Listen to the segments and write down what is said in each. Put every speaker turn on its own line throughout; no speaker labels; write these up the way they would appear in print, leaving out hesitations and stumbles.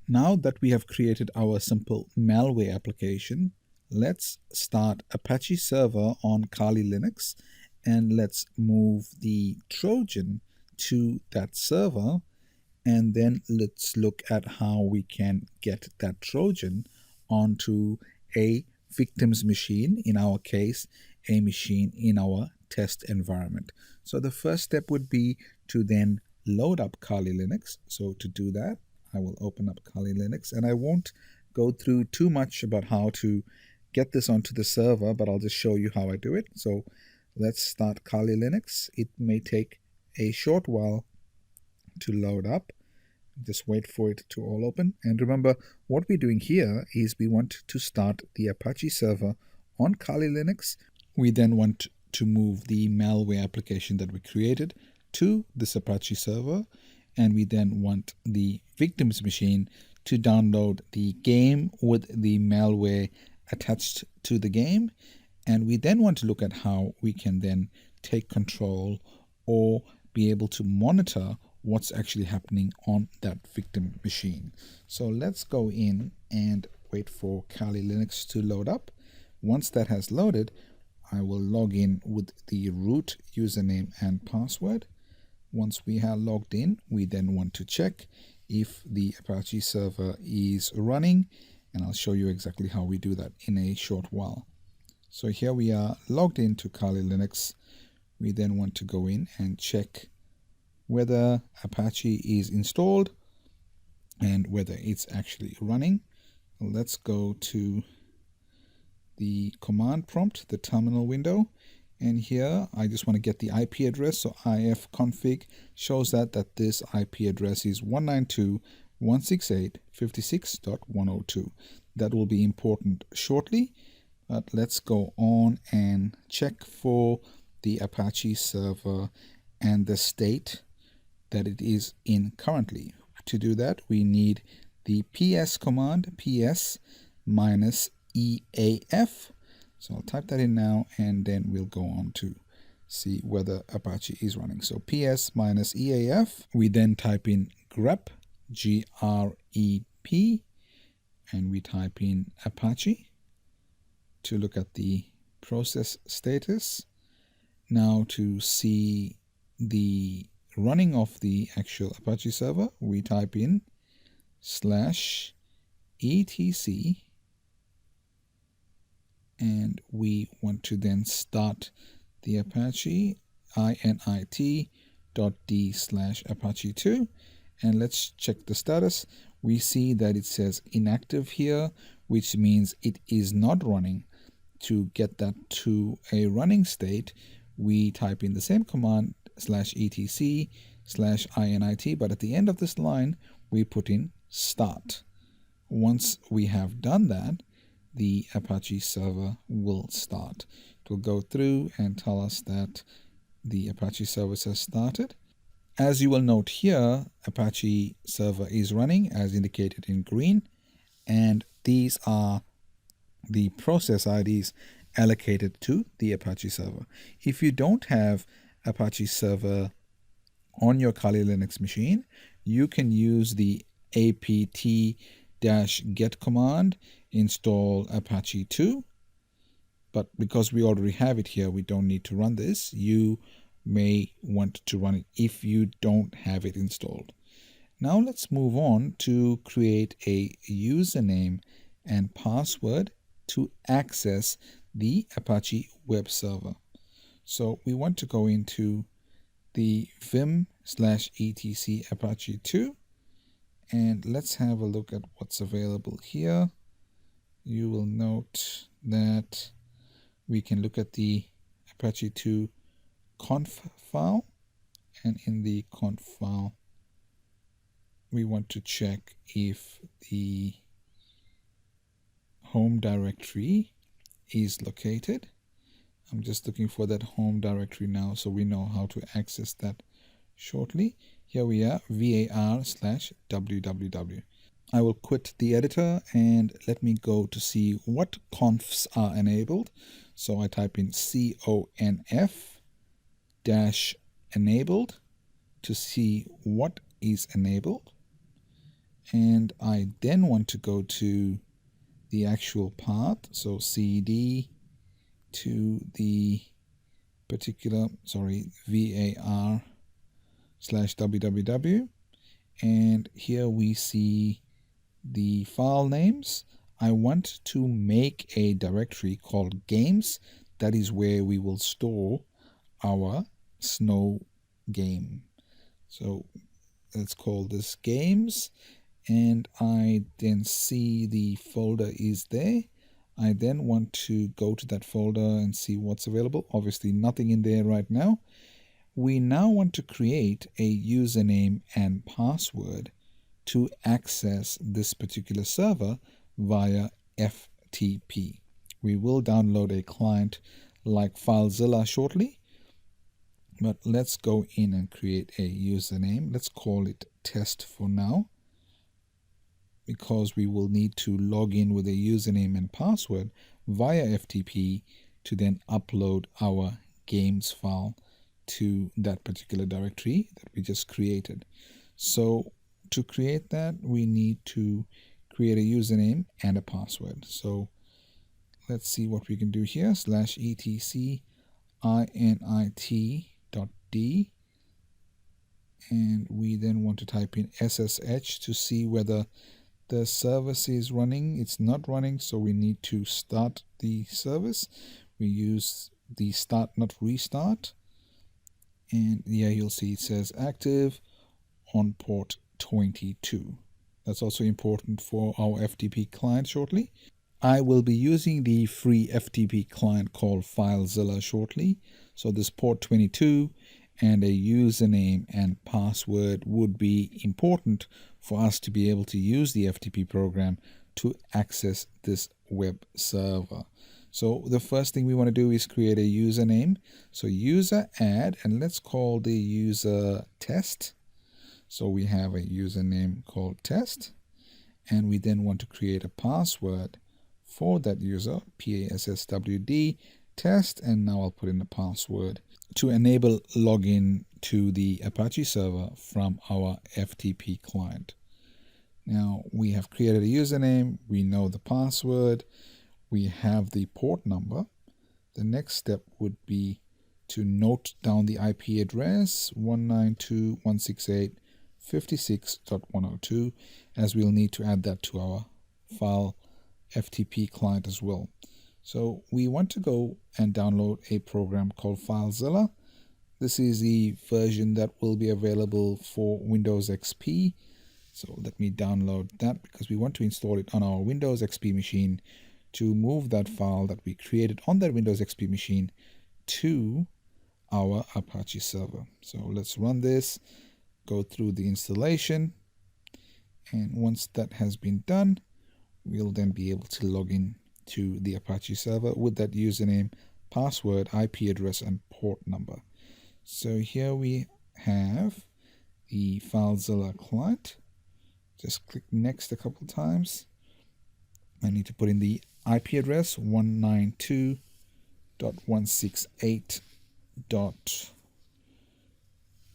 Now that we have created our simple malware application, let's start Apache server on Kali Linux, and let's move the Trojan to that server, and then let's look at how we can get that Trojan onto a victim's machine, in our case, a machine in our test environment. So the first step would be to then load up Kali Linux. So to do that, I will open up Kali Linux, and I won't go through too much about how to get this onto the server, but I'll just show you how I do it. So let's start Kali Linux. It may take a short while to load up. Just wait for it to all open. And remember, what we're doing here is we want to start the Apache server on Kali Linux. We then want to move the malware application that we created to this Apache server. And we then want the victim's machine to download the game with the malware attached to the game. And we then want to look at how we can then take control or be able to monitor what's actually happening on that victim machine. So let's go in and wait for Kali Linux to load up. Once that has loaded, I will log in with the root username and password. Once we are logged in, we then want to check if the Apache server is running, and I'll show you exactly how we do that in a short while. So here we are logged into Kali Linux. We then want to go in and check whether Apache is installed and whether it's actually running. Let's go to the command prompt, the terminal window, and here I just want to get the IP address. So ifconfig shows that this IP address is 192.168.56.102. That will be important shortly, but let's go on and check for the Apache server and the state that it is in currently. To do that, we need the ps command, ps minus EAF. So I'll type that in now, and then we'll go on to see whether Apache is running. So ps minus EAF, we then type in grep, GREP, and we type in Apache to look at the process status. Now to see the running of the actual Apache server, we type in /etc, and we want to then start the Apache init.d/apache2, and let's check the status. We see that it says inactive here, which means it is not running. To get that to a running state, we type in the same command /etc/init, but at the end of this line we put in start. Once we have done that, the Apache server will start. It will go through and tell us that the Apache service has started. As you will note here, Apache server is running as indicated in green, and these are the process IDs allocated to the Apache server. If you don't have Apache server on your Kali Linux machine, you can use the apt-get command, install Apache 2, but because we already have it here, we don't need to run this. You may want to run it if you don't have it installed. Now let's move on to create a username and password to access the Apache web server. So we want to go into the vim/etc Apache 2, and let's have a look at what's available here. You will note that we can look at the Apache 2 conf file, and in the conf file we want to check if the home directory is located. I'm just looking for that home directory now, so we know how to access that shortly. Here we are, var/www. I will quit the editor and let me go to see what confs are enabled. So I type in conf-enabled to see what is enabled. and I then want to go to the actual path, so cd to the particular, var/www, and here we see the file names. I want to make a directory called games. That is where we will store our snow game. So let's call this games, and I then see the folder is there. I then want to go to that folder and see what's available. Obviously nothing in there right now. We now want to create a username and password to access this particular server via FTP. We will download a client like FileZilla shortly, but let's go in and create a username. Let's call it test for now, because we will need to log in with a username and password via FTP to then upload our games file to that particular directory that we just created. So to create that, we need to create a username and a password. So let's see what we can do here. /etc init.d, and we then want to type in SSH to see whether the service is running. It's not running, so we need to start the service. We use the start not restart, and yeah, you'll see it says active on port 22. That's also important for our FTP client shortly. I will be using the free FTP client called FileZilla shortly. So this port 22 and a username and password would be important for us to be able to use the FTP program to access this web server. So the first thing we want to do is create a username. So user add, and let's call the user test. So we have a username called test, and we then want to create a password for that user, passwd test, and now I'll put in the password to enable login to the Apache server from our FTP client. Now we have created a username, we know the password, we have the port number. The next step would be to note down the IP address 192.168.56.102, as we'll need to add that to our file FTP client as well. So we want to go and download a program called FileZilla. This is the version that will be available for Windows XP. So let me download that, because we want to install it on our Windows XP machine to move that file that we created on that Windows XP machine to our Apache server. So let's run this, go through the installation, and once that has been done, we'll then be able to log in to the Apache server with that username, password, IP address, and port number. So here we have the FileZilla client. Just click next a couple times. I need to put in the IP address 192.168.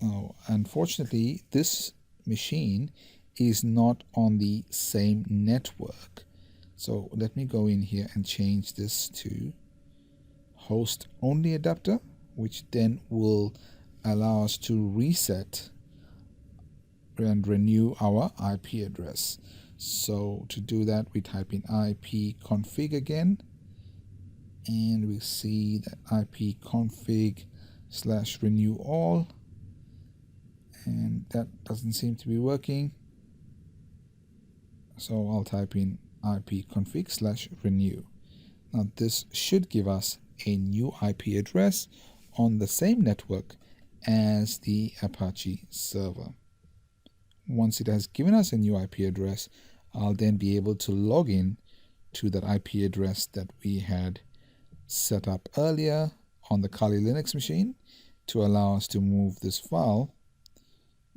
Oh, unfortunately, this machine is not on the same network. So let me go in here and change this to host only adapter, which then will allow us to reset and renew our IP address. So to do that, we type in ipconfig again, and we see that ipconfig/renew all, and that doesn't seem to be working. So I'll type in ipconfig/renew. Now this should give us a new IP address on the same network as the Apache server. Once it has given us a new IP address, I'll then be able to log in to that IP address that we had set up earlier on the Kali Linux machine to allow us to move this file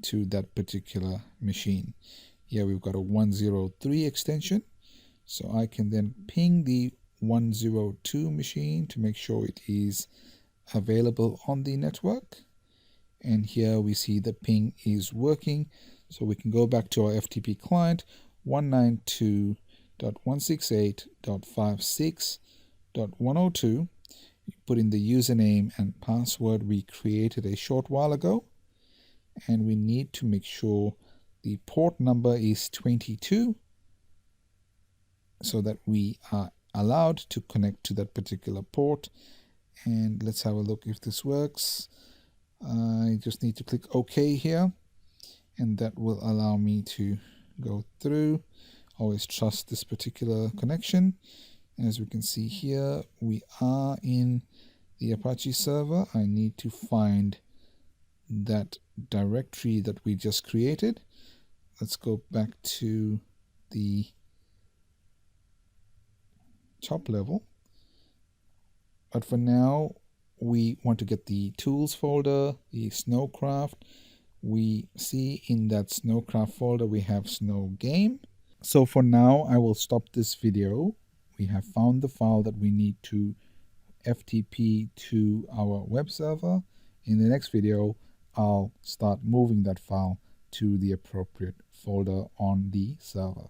to that particular machine. Here we've got a 103 extension, so I can then ping the 102 machine to make sure it is available on the network. And here we see the ping is working, So we can go back to our FTP client 192.168.56.102. Put in the username and password we created a short while ago, and we need to make sure the port number is 22 so that we are allowed to connect to that particular port. And let's have a look if this works. I just need to click OK here, and that will allow me to go through. Always trust this particular connection. As we can see here, we are in the Apache server. I need to find that directory that we just created. Let's go back to the top level. But for now, we want to get the tools folder, the Snowcraft. We see in that Snowcraft folder we have Snow Game. So for now, I will stop this video. We have found the file that we need to FTP to our web server. In the next video, I'll start moving that file to the appropriate folder on the server.